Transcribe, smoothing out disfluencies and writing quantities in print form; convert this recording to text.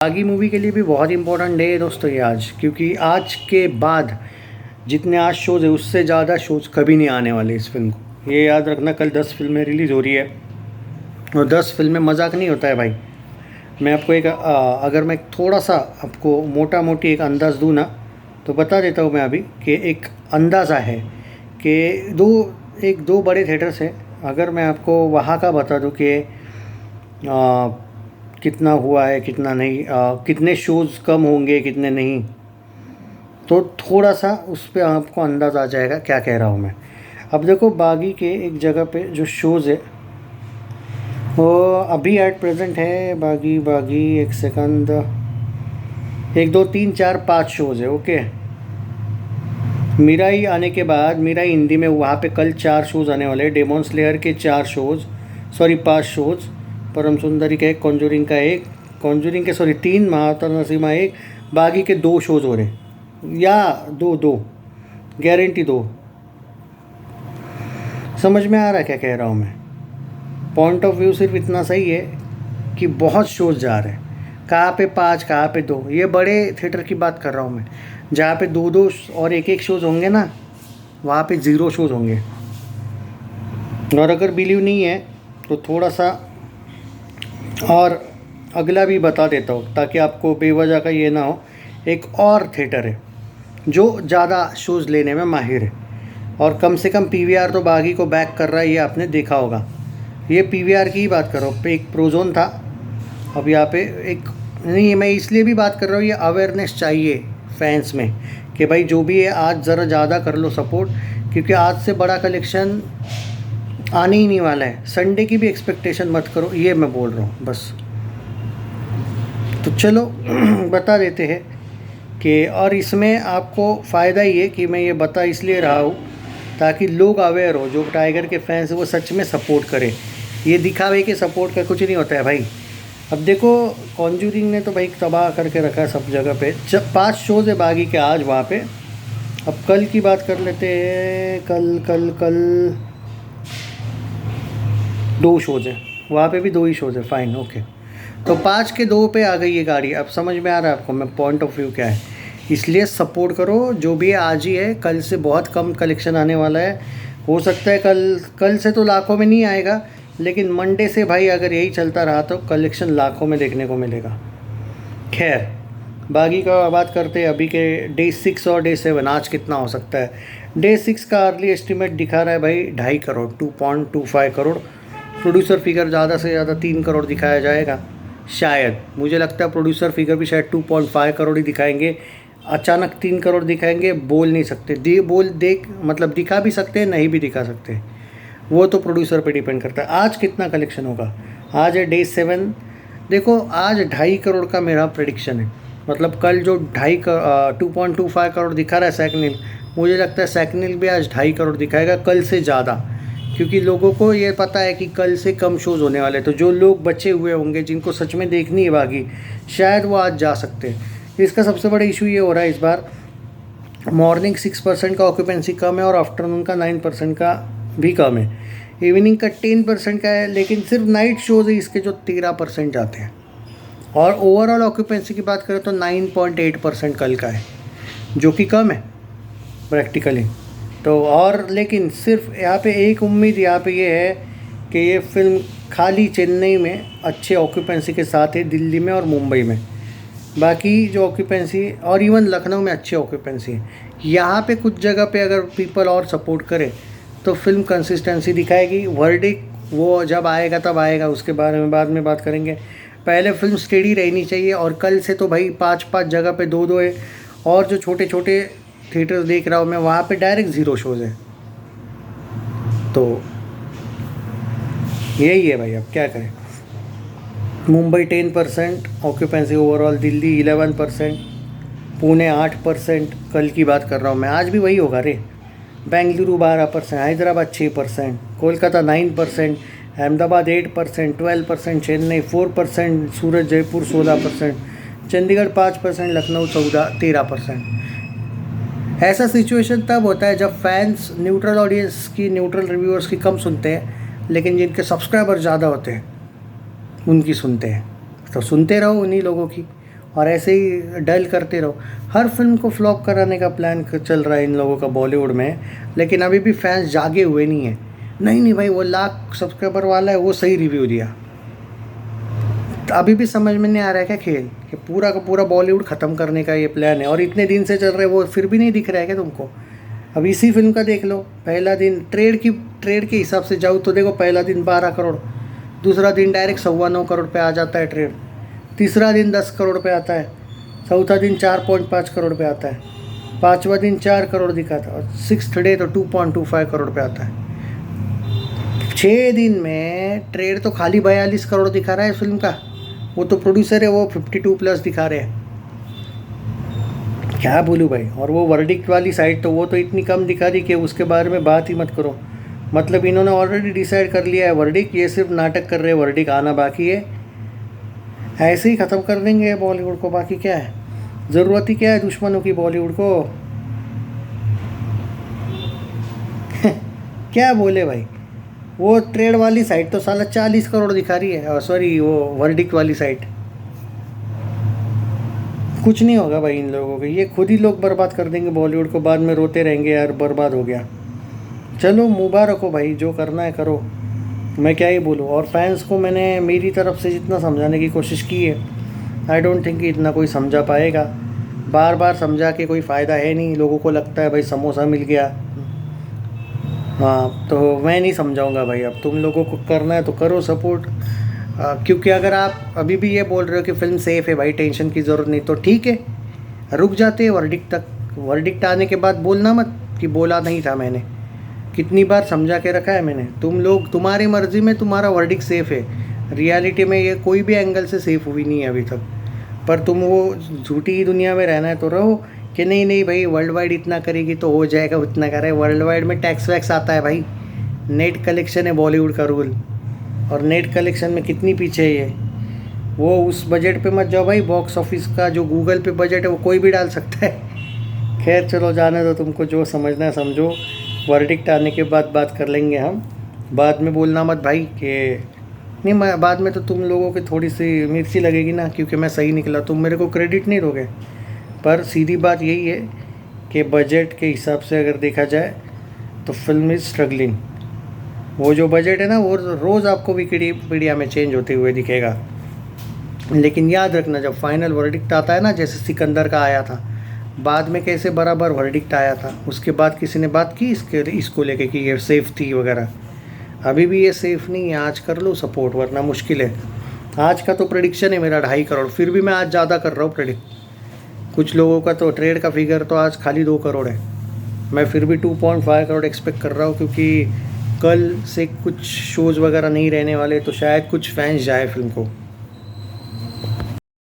बागी मूवी के लिए भी बहुत इंपॉर्टेंट डे है दोस्तों ये आज, क्योंकि आज के बाद जितने आज शोज़ है उससे ज़्यादा शोज़ कभी नहीं आने वाले इस फिल्म को। ये याद रखना, कल 10 फिल्में रिलीज़ हो रही है और 10 फिल्में मजाक नहीं होता है भाई। मैं आपको एक अगर मैं थोड़ा सा आपको मोटा मोटी एक अंदाज़ दूँ ना, तो बता देता हूँ मैं अभी कि एक अंदाज़ा है कि दो बड़े थिएटर्स हैं। अगर मैं आपको वहाँ का बता दूँ कि कितना हुआ है कितना नहीं, कितने शोज़ कम होंगे कितने नहीं, तो थोड़ा सा उस पर आपको अंदाज़ आ जाएगा क्या कह रहा हूँ मैं। अब देखो, बागी के एक जगह पे जो शोज़ है वो अभी एट प्रेजेंट है, बागी एक सेकंड, 1 2 3 4 5 शोज़ है। ओके, मीराई आने के बाद, मीराई हिंदी में, वहाँ पे कल 4 शोज़ आने वाले हैं। डेमन स्लेयर के 5 शोज़, परम सुंदरी का एक, कॉन्जूरिंग का एक, कॉन्जूरिंग के 3, महावतार नरसिम्हा एक, बागी के 2 शोज़ हो रहे, या दो गारंटी 2। समझ में आ रहा है क्या कह रहा हूँ मैं? पॉइंट ऑफ व्यू सिर्फ इतना सही है कि बहुत शोज़ जा रहे हैं। कहाँ पे 5, कहाँ पे 2। ये बड़े थिएटर की बात कर रहा हूँ मैं, जहाँ पे 2 और 1 शोज़ होंगे ना, वहाँ पे 0 शोज़ होंगे। और अगर बिलीव नहीं है तो थोड़ा सा और अगला भी बता देता हूँ, ताकि आपको बेवजह का ये ना हो। एक और थिएटर है जो ज़्यादा शोज़ लेने में माहिर है और कम से कम पीवीआर तो बागी को बैक कर रहा है, ये आपने देखा होगा। ये पीवीआर की ही बात कर रहा हूँ। एक प्रोजोन था, अब यहाँ पे एक नहीं। मैं इसलिए भी बात कर रहा हूँ, ये अवेयरनेस चाहिए फैंस में कि भाई जो भी है आज ज़रा ज़्यादा कर लो सपोर्ट, क्योंकि आज से बड़ा कलेक्शन आने ही नहीं वाला है। संडे की भी एक्सपेक्टेशन मत करो, ये मैं बोल रहा हूँ बस। तो चलो बता देते हैं कि, और इसमें आपको फ़ायदा ही है कि मैं ये बता इसलिए रहा हूँ ताकि लोग अवेयर हो, जो टाइगर के फैंस हैं वो सच में सपोर्ट करें। ये दिखावे के सपोर्ट का कुछ नहीं होता है भाई। अब देखो, कॉन्जूरिंग ने तो भाई तबाह करके रखा है सब जगह पे। 5 शोज़ है बागी के आज वहाँ पे। अब कल की बात कर लेते हैं। कल 2 शोज़ हैं वहाँ पे भी, 2 ही शोज़ है, फाइन ओके। तो 5 के 2 पे आ गई ये गाड़ी। अब समझ में आ रहा है आपको मैं पॉइंट ऑफ व्यू क्या है। इसलिए सपोर्ट करो, जो भी है आज ही है, कल से बहुत कम कलेक्शन आने वाला है। हो सकता है कल से तो लाखों में नहीं आएगा, लेकिन मंडे से भाई अगर यही चलता रहा तो कलेक्शन लाखों में देखने को मिलेगा। खैर, बागी का बात करते हैं अभी के डे 6 और डे 7 आज कितना हो सकता है। डे 6 का अर्ली एस्टिमेट दिखा रहा है भाई 2.5 करोड़, 2.25 करोड़। प्रोड्यूसर फिगर ज़्यादा से ज़्यादा 3 करोड़ दिखाया जाएगा शायद। मुझे लगता है प्रोड्यूसर फिगर भी शायद 2.5 करोड़ ही दिखाएंगे। अचानक 3 करोड़ दिखाएंगे बोल नहीं सकते। मतलब दिखा भी सकते हैं, नहीं भी दिखा सकते, वो तो प्रोड्यूसर पे डिपेंड करता है। आज कितना कलेक्शन होगा? आज है डे 7। देखो, आज 2.5 करोड़ का मेरा प्रेडिक्शन है। मतलब कल जो 2.25 करोड़ दिखा रहा है सैकनिल, मुझे लगता है सैकनिल भी आज 2.5 करोड़ दिखाएगा, कल से ज़्यादा, क्योंकि लोगों को ये पता है कि कल से कम शोज़ होने वाले। तो जो लोग बचे हुए होंगे जिनको सच में देखनी है बागी, शायद वो आज जा सकते हैं। इसका सबसे बड़ा इशू ये हो रहा है इस बार, मॉर्निंग 6% का ऑक्यूपेंसी कम है और आफ्टरनून का 9% का भी कम है। इवनिंग का 10% का है, लेकिन सिर्फ नाइट शोज़ है इसके जो 13% जाते हैं। और ओवरऑल ऑक्यूपेंसी की बात करें तो 9.8% कल का है, जो कि कम है प्रैक्टिकली। तो और लेकिन सिर्फ यहाँ पे एक उम्मीद यहाँ पे ये है कि ये फिल्म खाली चेन्नई में अच्छे ऑक्यूपेंसी के साथ है, दिल्ली में और मुंबई में बाकी जो ऑक्यूपेंसी, और इवन लखनऊ में अच्छी ऑक्यूपेंसी है। यहाँ पे कुछ जगह पे अगर पीपल और सपोर्ट करे तो फिल्म कंसिस्टेंसी दिखाएगी। वर्डिक्ट वो जब आएगा तब आएगा, उसके बारे में बाद में बात करेंगे। पहले फिल्म स्टेडी रहनी चाहिए। और कल से तो भाई 5 जगह पे 2 है, और जो छोटे छोटे थिएटर्स देख रहा हूँ मैं, वहाँ पे डायरेक्ट 0 शोज़ है। तो यही है भाई, अब क्या करें। मुंबई 10% ऑक्यूपेंसी ओवरऑल, दिल्ली 11%, पुणे 8%, कल की बात कर रहा हूँ मैं, आज भी वही होगा रे। बेंगलुरु 12%, हैदराबाद 6%, कोलकाता 9%, अहमदाबाद 8%, 12%, चेन्नई 4%, सूरत जयपुर 16%, चंडीगढ़ 5%, लखनऊ 13%। ऐसा सिचुएशन तब होता है जब फैंस न्यूट्रल ऑडियंस की, न्यूट्रल रिव्यूअर्स की कम सुनते हैं, लेकिन जिनके सब्सक्राइबर ज़्यादा होते हैं उनकी सुनते हैं। तो सुनते रहो उन्हीं लोगों की। और ऐसे ही डल करते रहो। हर फिल्म को फ्लॉप कराने का प्लान चल रहा है इन लोगों का बॉलीवुड में, लेकिन अभी भी फैंस जागे हुए नहीं हैं। नहीं भाई, वो लाख सब्सक्राइबर वाला है, वो सही रिव्यू दिया। तो अभी भी समझ में नहीं आ रहा है क्या खेल, कि पूरा का पूरा बॉलीवुड ख़त्म करने का ये प्लान है, और इतने दिन से चल रहे वो फिर भी नहीं दिख रहा है क्या तुमको? अब इसी फिल्म का देख लो, पहला दिन ट्रेड के हिसाब से जाऊँ तो देखो, पहला दिन 12 करोड़, दूसरा दिन डायरेक्ट 9.25 करोड़ पे आ जाता है ट्रेड, तीसरा दिन 10 करोड़ पे आता है, चौथा दिन 4.5 करोड़ पे आता है, पाँचवा दिन 4 करोड़ दिखाता है, और सिक्स्थ डे तो 2.25 करोड़ पे आता है। 6 दिन में ट्रेड तो खाली 42 करोड़ दिखा रहा है फिल्म का। वो तो प्रोड्यूसर है, वो 52+ दिखा रहे हैं। क्या बोलूँ भाई। और वो वर्डिक्ट वाली साइड तो वो तो इतनी कम दिखा दी कि उसके बारे में बात ही मत करो। मतलब इन्होंने ऑलरेडी डिसाइड कर लिया है वर्डिक्ट, ये सिर्फ नाटक कर रहे हैं, वर्डिक्ट आना बाकी है। ऐसे ही ख़त्म कर देंगे बॉलीवुड को, बाकी क्या है, ज़रूरत ही क्या है दुश्मनों की बॉलीवुड को। क्या बोले भाई। वो ट्रेड वाली साइड तो साला 40 करोड़ दिखा रही है, सॉरी वो वर्डिक्ट वाली साइड। कुछ नहीं होगा भाई इन लोगों के, ये खुद ही लोग बर्बाद कर देंगे बॉलीवुड को, बाद में रोते रहेंगे यार बर्बाद हो गया। चलो मुबारक हो भाई, जो करना है करो, मैं क्या ही बोलूँ। और फैंस को मैंने मेरी तरफ से जितना समझाने की कोशिश की है, आई डोंट थिंक कि इतना कोई समझा पाएगा। बार बार समझा के कोई फ़ायदा है नहीं, लोगों को लगता है भाई समोसा मिल गया। हाँ, तो मैं नहीं समझाऊंगा भाई, अब तुम लोगों को करना है तो करो सपोर्ट। क्योंकि अगर आप अभी भी ये बोल रहे हो कि फ़िल्म सेफ़ है भाई, टेंशन की ज़रूरत नहीं, तो ठीक है, रुक जाते हैं वर्डिक्ट तक। वर्डिक्ट आने के बाद बोलना मत कि बोला नहीं था मैंने। कितनी बार समझा के रखा है मैंने, तुम लोग तुम्हारी मर्ज़ी में तुम्हारा वर्डिक्ट सेफ़ है, रियलिटी में ये कोई भी एंगल से सेफ़ हुई नहीं है अभी तक। पर तुम वो झूठी दुनिया में रहना है तो रहो कि नहीं भाई वर्ल्ड वाइड इतना करेगी तो हो जाएगा, उतना करे। वर्ल्ड वाइड में टैक्स वैक्स आता है भाई, नेट कलेक्शन है बॉलीवुड का रूल, और नेट कलेक्शन में कितनी पीछे है ये। वो उस बजट पे मत जाओ भाई, बॉक्स ऑफिस का जो गूगल पे बजट है वो कोई भी डाल सकता है। खैर चलो जाने दो, तुमको जो समझना है समझो, वर्डिक्ट आने के बाद बात कर लेंगे हम। बाद में बोलना मत भाई कि नहीं, मैं बाद में तो तुम लोगों की थोड़ी सी मिर्ची लगेगी ना, क्योंकि मैं सही निकला, तुम मेरे को क्रेडिट नहीं दोगे। पर सीधी बात यही है कि बजट के हिसाब से अगर देखा जाए तो फिल्म इज़ स्ट्रगलिंग। वो जो बजट है ना, वो रोज़ आपको विकिपीडिया में चेंज होते हुए दिखेगा। लेकिन याद रखना, जब फाइनल वर्डिक्ट आता है ना, जैसे सिकंदर का आया था, बाद में कैसे बराबर वर्डिक्ट आया था, उसके बाद किसी ने बात की इसको लेके कि ये सेफ़ थी वगैरह। अभी भी ये सेफ़ नहीं है, आज कर लो सपोर्ट वरना मुश्किल है। आज का तो प्रेडिक्शन है मेरा 2.5 करोड़, फिर भी मैं आज ज़्यादा कर रहा हूँ प्रेडिक्ट। कुछ लोगों का तो ट्रेड का फिगर तो आज खाली 2 करोड़ है, मैं फिर भी 2.5 करोड़ एक्सपेक्ट कर रहा हूँ, क्योंकि कल से कुछ शोज़ वगैरह नहीं रहने वाले, तो शायद कुछ फैंस जाए फिल्म को।